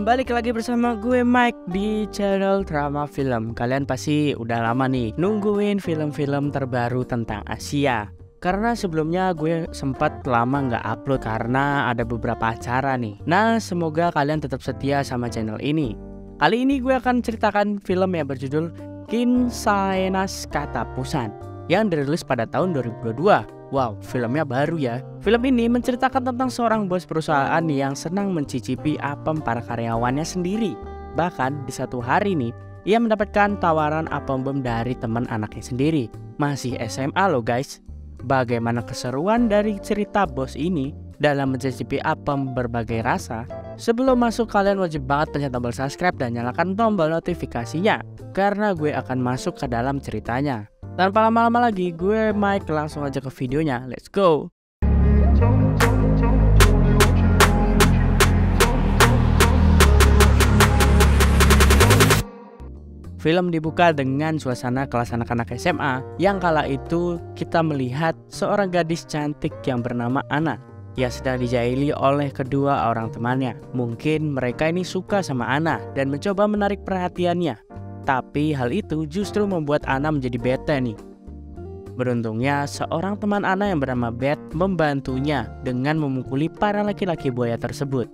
Balik lagi bersama gue Mike di channel Drama Film. Kalian pasti udah lama nih nungguin film-film terbaru tentang Asia. Karena sebelumnya gue sempat lama nggak upload karena ada beberapa acara nih. Nah, semoga kalian tetap setia sama channel ini. Kali ini gue akan ceritakan film yang berjudul Kinsaenas Katapusan yang dirilis pada tahun 2022. Wow, filmnya baru ya. Film ini menceritakan tentang seorang bos perusahaan yang senang mencicipi apem para karyawannya sendiri. Bahkan di satu hari nih, ia mendapatkan tawaran apem bom dari teman anaknya sendiri. Masih SMA loh guys. Bagaimana keseruan dari cerita bos ini dalam mencicipi apem berbagai rasa? Sebelum masuk, kalian wajib banget pencet tombol subscribe dan nyalakan tombol notifikasinya, karena gue akan masuk ke dalam ceritanya. Tanpa lama-lama lagi, gue Mike langsung aja ke videonya. Let's go! Film dibuka dengan suasana kelas anak-anak SMA yang kala itu kita melihat seorang gadis cantik yang bernama Anna yang sedang dijaili oleh kedua orang temannya. Mungkin mereka ini suka sama Anna dan mencoba menarik perhatiannya. Tapi hal itu justru membuat Anna menjadi bete nih. Beruntungnya seorang teman Anna yang bernama Beth membantunya dengan memukuli para laki-laki buaya tersebut.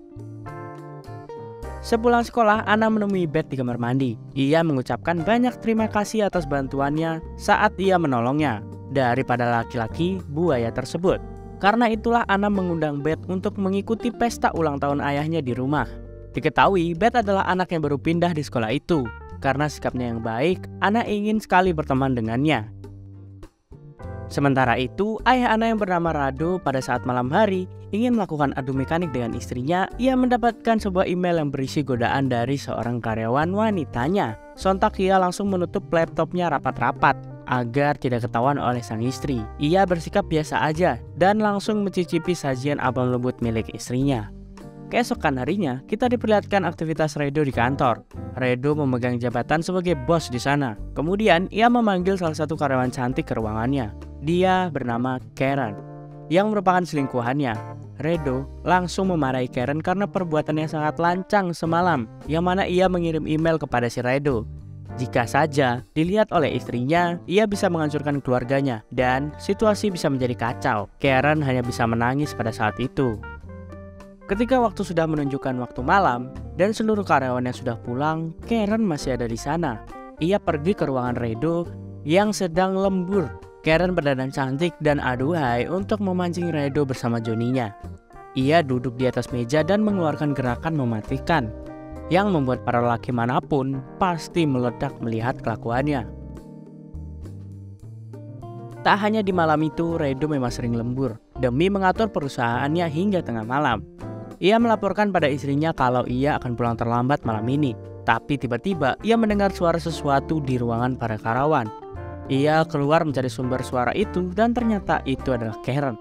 Sepulang sekolah, Anna menemui Beth di kamar mandi. Ia mengucapkan banyak terima kasih atas bantuannya saat ia menolongnya daripada laki-laki buaya tersebut. Karena itulah Anna mengundang Beth untuk mengikuti pesta ulang tahun ayahnya di rumah. Diketahui Beth adalah anak yang baru pindah di sekolah itu. Karena sikapnya yang baik, Anna ingin sekali berteman dengannya. Sementara itu, ayah Anna yang bernama Rado pada saat malam hari ingin melakukan adu mekanik dengan istrinya. Ia mendapatkan sebuah email yang berisi godaan dari seorang karyawan wanitanya. Sontak ia langsung menutup laptopnya rapat-rapat agar tidak ketahuan oleh sang istri. Ia bersikap biasa aja dan langsung mencicipi sajian apem lembut milik istrinya. Keesokan harinya, kita diperlihatkan aktivitas Redo di kantor. Redo memegang jabatan sebagai bos di sana. Kemudian, ia memanggil salah satu karyawan cantik ke ruangannya. Dia bernama Karen, yang merupakan selingkuhannya. Redo langsung memarahi Karen karena perbuatannya sangat lancang semalam, yang mana ia mengirim email kepada si Redo. Jika saja dilihat oleh istrinya, ia bisa menghancurkan keluarganya, dan situasi bisa menjadi kacau. Karen hanya bisa menangis pada saat itu. Ketika waktu sudah menunjukkan waktu malam dan seluruh karyawannya sudah pulang, Karen masih ada di sana. Ia pergi ke ruangan Redo yang sedang lembur. Karen berdandan cantik dan aduhai untuk memancing Redo bersama Joninya. Ia duduk di atas meja dan mengeluarkan gerakan mematikan yang membuat para laki manapun pasti meledak melihat kelakuannya. Tak hanya di malam itu, Redo memang sering lembur demi mengatur perusahaannya hingga tengah malam. Ia melaporkan pada istrinya kalau ia akan pulang terlambat malam ini. Tapi tiba-tiba ia mendengar suara sesuatu di ruangan para karyawan. Ia keluar mencari sumber suara itu dan ternyata itu adalah Karen.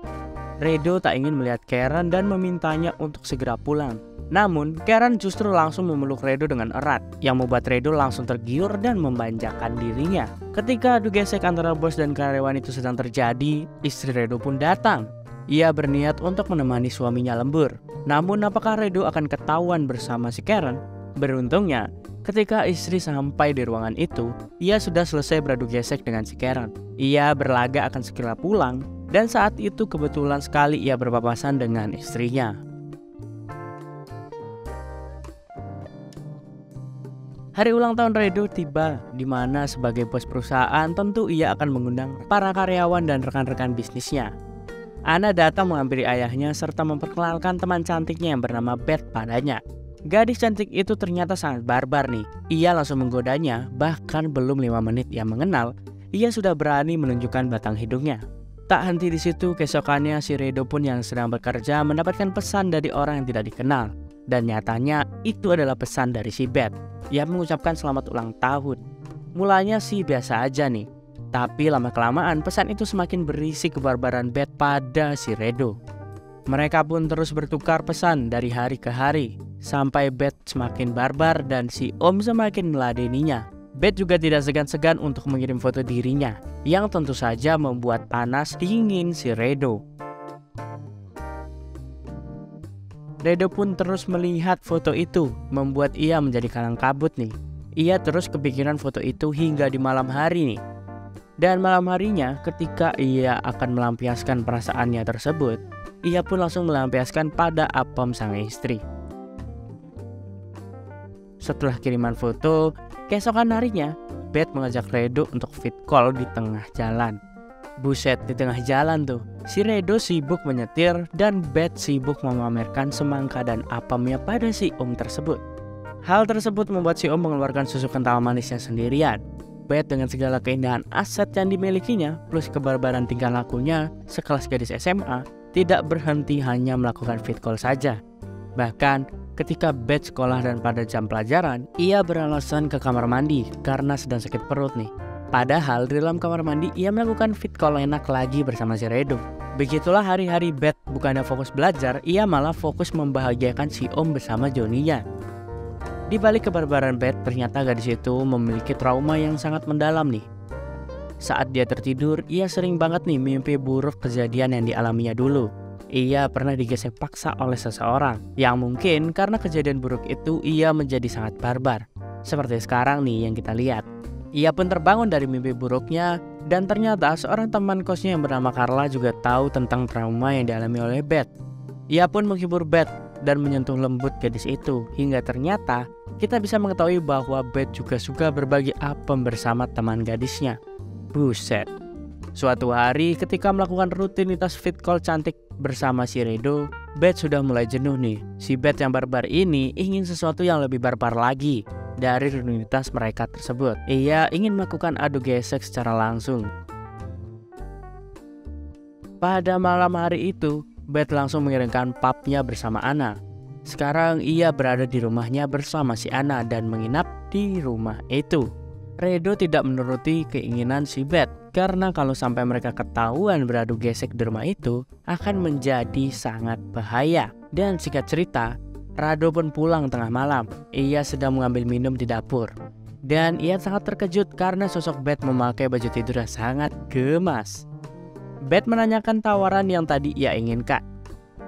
Redo tak ingin melihat Karen dan memintanya untuk segera pulang. Namun Karen justru langsung memeluk Redo dengan erat, yang membuat Redo langsung tergiur dan membanjakan dirinya. Ketika adu gesek antara bos dan karyawan itu sedang terjadi, istri Redo pun datang. Ia berniat untuk menemani suaminya lembur. Namun apakah Redo akan ketahuan bersama si Karen? Beruntungnya, ketika istri sampai di ruangan itu, ia sudah selesai beradu gesek dengan si Karen. Ia berlagak akan segera pulang, dan saat itu kebetulan sekali ia berpapasan dengan istrinya. Hari ulang tahun Redo tiba, di mana sebagai bos perusahaan tentu ia akan mengundang para karyawan dan rekan-rekan bisnisnya. Anna datang menghampiri ayahnya serta memperkenalkan teman cantiknya yang bernama Beth padanya. Gadis cantik itu ternyata sangat barbar nih. Ia langsung menggodanya, bahkan belum 5 menit ia mengenal, ia sudah berani menunjukkan batang hidungnya. Tak henti di situ, keesokannya si Redo pun yang sedang bekerja mendapatkan pesan dari orang yang tidak dikenal. Dan nyatanya itu adalah pesan dari si Beth. Ia mengucapkan selamat ulang tahun. Mulanya sih biasa aja nih. Tapi lama-kelamaan pesan itu semakin berisi kebarbaran Beth pada si Redo. Mereka pun terus bertukar pesan dari hari ke hari, sampai Beth semakin barbar dan si Om semakin meladeninya. Beth juga tidak segan-segan untuk mengirim foto dirinya, yang tentu saja membuat panas dingin si Redo. Redo pun terus melihat foto itu, membuat ia menjadi kalang kabut nih. Ia terus kepikiran foto itu hingga di malam hari nih. Dan malam harinya ketika ia akan melampiaskan perasaannya tersebut, ia pun langsung melampiaskan pada Apam sang istri. Setelah kiriman foto, keesokan harinya, Beth mengajak Redo untuk fit call di tengah jalan. Buset, di tengah jalan tuh, si Redo sibuk menyetir dan Beth sibuk memamerkan semangka dan apamnya pada si Om tersebut. Hal tersebut membuat si Om mengeluarkan susu kental manisnya sendirian. Beth dengan segala keindahan aset yang dimilikinya plus kebarbaran tingkah lakunya sekelas gadis SMA tidak berhenti hanya melakukan fit call saja. Bahkan ketika Beth sekolah dan pada jam pelajaran, ia beralasan ke kamar mandi karena sedang sakit perut nih. Padahal di dalam kamar mandi ia melakukan fit call enak lagi bersama si Redo. Begitulah hari-hari Beth, bukannya fokus belajar, ia malah fokus membahagiakan si Om bersama Johnny-nya. Di balik kebarbaran Beth, ternyata gadis itu memiliki trauma yang sangat mendalam nih. Saat dia tertidur, ia sering banget nih mimpi buruk kejadian yang dialaminya dulu. Ia pernah digesek paksa oleh seseorang, yang mungkin karena kejadian buruk itu ia menjadi sangat barbar. Seperti sekarang nih yang kita lihat. Ia pun terbangun dari mimpi buruknya, dan ternyata seorang teman kosnya yang bernama Carla juga tahu tentang trauma yang dialami oleh Beth. Ia pun menghibur Beth dan menyentuh lembut gadis itu, hingga ternyata kita bisa mengetahui bahwa Beth juga suka berbagi apem bersama teman gadisnya. Buset. Suatu hari ketika melakukan rutinitas fit call cantik bersama si Redo, Beth sudah mulai jenuh nih. Si Beth yang barbar ini ingin sesuatu yang lebih barbar lagi dari rutinitas mereka tersebut. Ia ingin melakukan adu gesek secara langsung. Pada malam hari itu, Beth langsung mengirimkan papnya bersama Anna. Sekarang ia berada di rumahnya bersama si Anna dan menginap di rumah itu. Redo tidak menuruti keinginan si Beth karena kalau sampai mereka ketahuan beradu gesek di rumah itu akan menjadi sangat bahaya. Dan singkat cerita, Rado pun pulang tengah malam. Ia sedang mengambil minum di dapur. Dan ia sangat terkejut karena sosok Beth memakai baju tidur yang sangat gemas. Beth menanyakan tawaran yang tadi ia inginkan.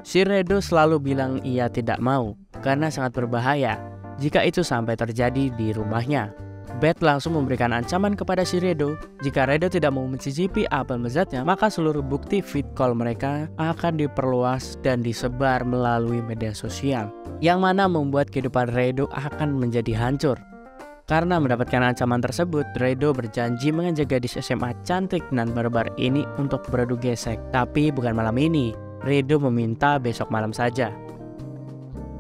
Si Redo selalu bilang ia tidak mau karena sangat berbahaya jika itu sampai terjadi di rumahnya. Beth langsung memberikan ancaman kepada si Redo. Jika Redo tidak mau mencicipi apel lezatnya, maka seluruh bukti fit call mereka akan diperluas dan disebar melalui media sosial, yang mana membuat kehidupan Redo akan menjadi hancur. Karena mendapatkan ancaman tersebut, Redo berjanji mengajak gadis SMA cantik dan barbar ini untuk beradu gesek. Tapi bukan malam ini, Redo meminta besok malam saja.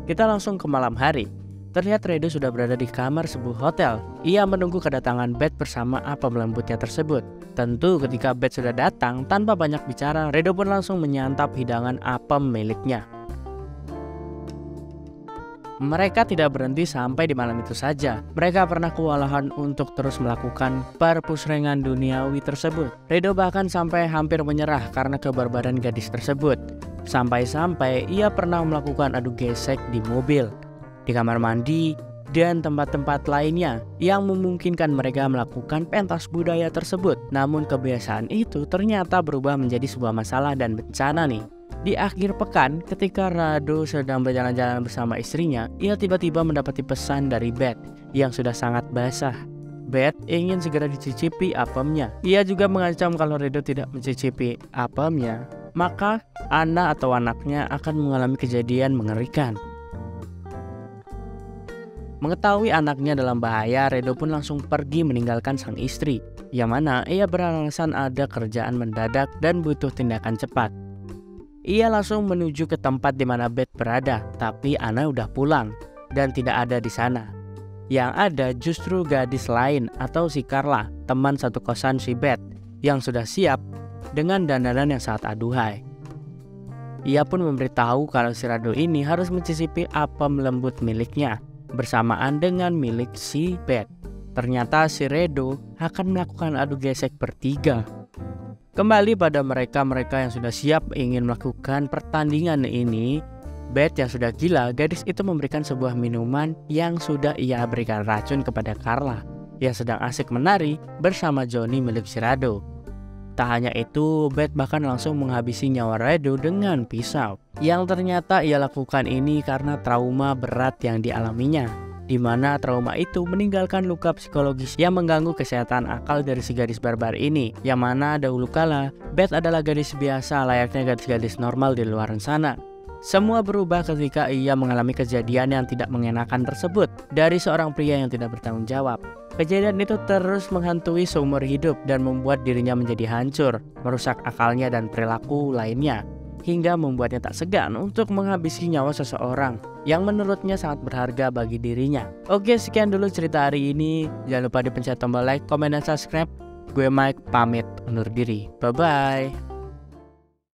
Kita langsung ke malam hari. Terlihat Redo sudah berada di kamar sebuah hotel. Ia menunggu kedatangan Beth bersama apem lembutnya tersebut. Tentu ketika Beth sudah datang, tanpa banyak bicara, Redo pun langsung menyantap hidangan apem miliknya. Mereka tidak berhenti sampai di malam itu saja. Mereka pernah kewalahan untuk terus melakukan perpusrengan duniawi tersebut. Redo bahkan sampai hampir menyerah karena kebarbaran gadis tersebut. Sampai-sampai ia pernah melakukan adu gesek di mobil, di kamar mandi, dan tempat-tempat lainnya yang memungkinkan mereka melakukan pentas budaya tersebut. Namun kebiasaan itu ternyata berubah menjadi sebuah masalah dan bencana nih. Di akhir pekan, ketika Rado sedang berjalan-jalan bersama istrinya, ia tiba-tiba mendapati pesan dari Beth yang sudah sangat basah. Beth ingin segera dicicipi apemnya. Ia juga mengancam kalau Redo tidak mencicipi apemnya, maka Anna atau anaknya akan mengalami kejadian mengerikan. Mengetahui anaknya dalam bahaya, Redo pun langsung pergi meninggalkan sang istri, yang mana ia beralasan ada kerjaan mendadak dan butuh tindakan cepat. Ia langsung menuju ke tempat di mana Beth berada, tapi Anna udah pulang dan tidak ada di sana. Yang ada justru gadis lain atau si Carla, teman satu kosan si Beth, yang sudah siap dengan dandanan yang sangat aduhai. Ia pun memberitahu kalau si Rado ini harus mencicipi apem lembut miliknya bersamaan dengan milik si Beth. Ternyata si Redo akan melakukan adu gesek bertiga. Kembali pada mereka yang sudah siap ingin melakukan pertandingan ini, Beth yang sudah gila, gadis itu memberikan sebuah minuman yang sudah ia berikan racun kepada Carla yang sedang asik menari bersama Johnny milik si Rado. Tak hanya itu, Beth bahkan langsung menghabisi nyawa Rado dengan pisau. Yang ternyata ia lakukan ini karena trauma berat yang dialaminya, di mana trauma itu meninggalkan luka psikologis yang mengganggu kesehatan akal dari si gadis barbar ini. Yang mana dahulu kala, Beth adalah gadis biasa layaknya gadis-gadis normal di luar sana. Semua berubah ketika ia mengalami kejadian yang tidak mengenakan tersebut dari seorang pria yang tidak bertanggung jawab. Kejadian itu terus menghantui seumur hidup dan membuat dirinya menjadi hancur, merusak akalnya dan perilaku lainnya, hingga membuatnya tak segan untuk menghabisi nyawa seseorang yang menurutnya sangat berharga bagi dirinya. Oke, sekian dulu cerita hari ini. Jangan lupa dipencet tombol like, komen, dan subscribe. Gue Mike pamit undur diri. Bye-bye.